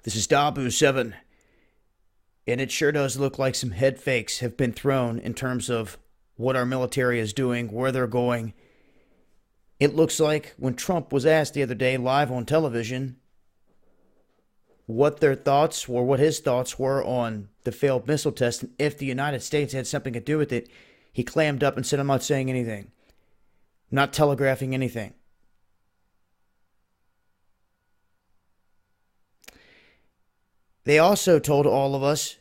This is Dabu 7, and it sure does look like some head fakes have been thrown in terms of what our military is doing, where they're going. It looks like when Trump was asked the other day live on television what their thoughts were, what his thoughts were on the failed missile test, and if the United States had something to do with it, he clammed up and said, "I'm not saying anything, not telegraphing anything." They also told all of us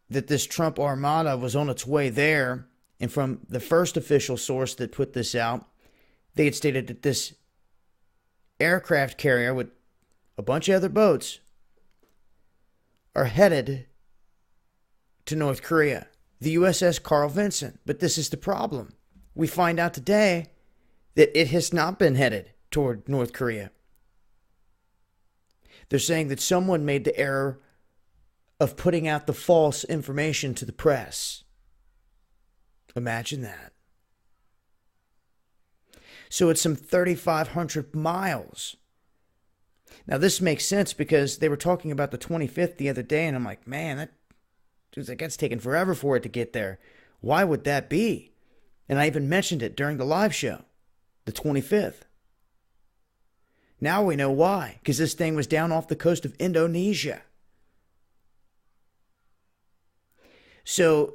that this Trump armada was on its way there, and from the first official source that put this out, they had stated that this aircraft carrier with a bunch of other boats are headed to North Korea, the USS Carl Vinson. But this is the problem. We find out today that it has not been headed toward North Korea. They're saying that someone made the error of putting out the false information to the press. Imagine that. So it's some 3,500 miles. Now, this makes sense because they were talking about the 25th the other day, and I'm like, man, that's taken forever for it to get there. Why would that be? And I even mentioned it during the live show, the 25th. Now we know why, because this thing was down off the coast of Indonesia. So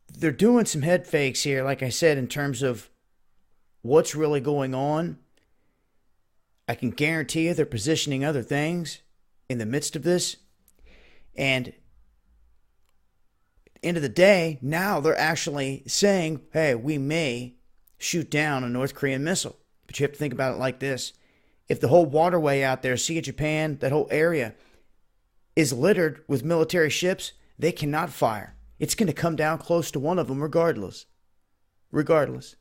they're doing some head fakes here, like I said, in terms of what's really going on. I can guarantee you they're positioning other things in the midst of this. And at the end of the day, now they're actually saying, hey, we may shoot down a North Korean missile. But you have to think about it like this. If the whole waterway out there, Sea of Japan, that whole area, is littered with military ships, they cannot fire. It's going to come down close to one of them regardless. Regardless.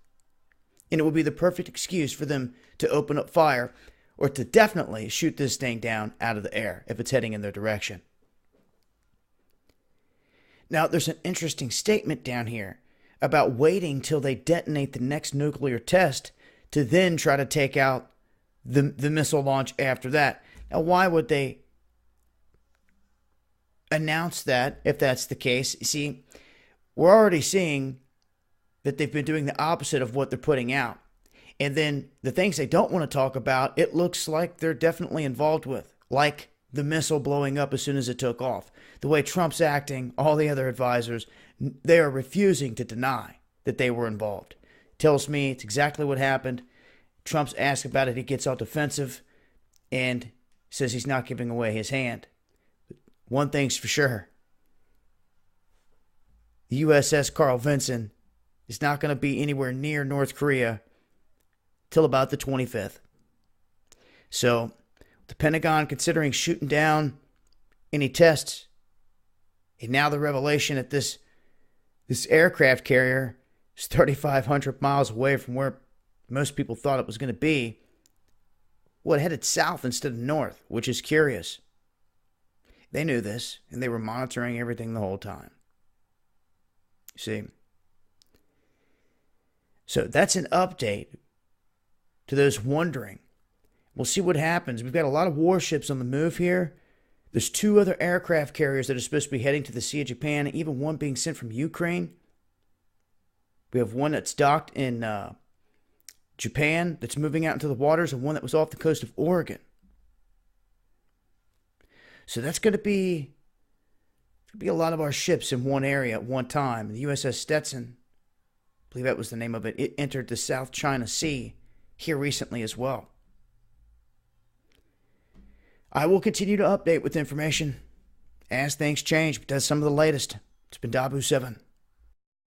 And it will be the perfect excuse for them to open up fire or to definitely shoot this thing down out of the air if it's heading in their direction. Now, there's an interesting statement down here about waiting till they detonate the next nuclear test to then try to take out the missile launch after that. Now, why would they announce that if that's the case? See, we're already seeing that they've been doing the opposite of what they're putting out. And then the things they don't want to talk about, it looks like they're definitely involved with, like the missile blowing up as soon as it took off. The way Trump's acting, all the other advisors, they are refusing to deny that they were involved. Tells me it's exactly what happened. Trump's asked about it, he gets all defensive and says he's not giving away his hand. One thing's for sure. The USS Carl Vinson is not going to be anywhere near North Korea till about the 25th. So, the Pentagon considering shooting down any tests, and now the revelation that this aircraft carrier is 3,500 miles away from where most people thought it was going to be. Well, it headed south instead of north, which is curious. They knew this, and they were monitoring everything the whole time. See? So that's an update to those wondering. We'll see what happens. We've got a lot of warships on the move here. There's 2 other aircraft carriers that are supposed to be heading to the Sea of Japan, even one being sent from Ukraine. We have one that's docked in Japan that's moving out into the waters, and one that was off the coast of Oregon. So that's going to be a lot of our ships in one area at one time. The USS Stetson, I believe that was the name of it, it entered the South China Sea here recently as well. I will continue to update with information as things change, but that's some of the latest. It's been Dabu 7.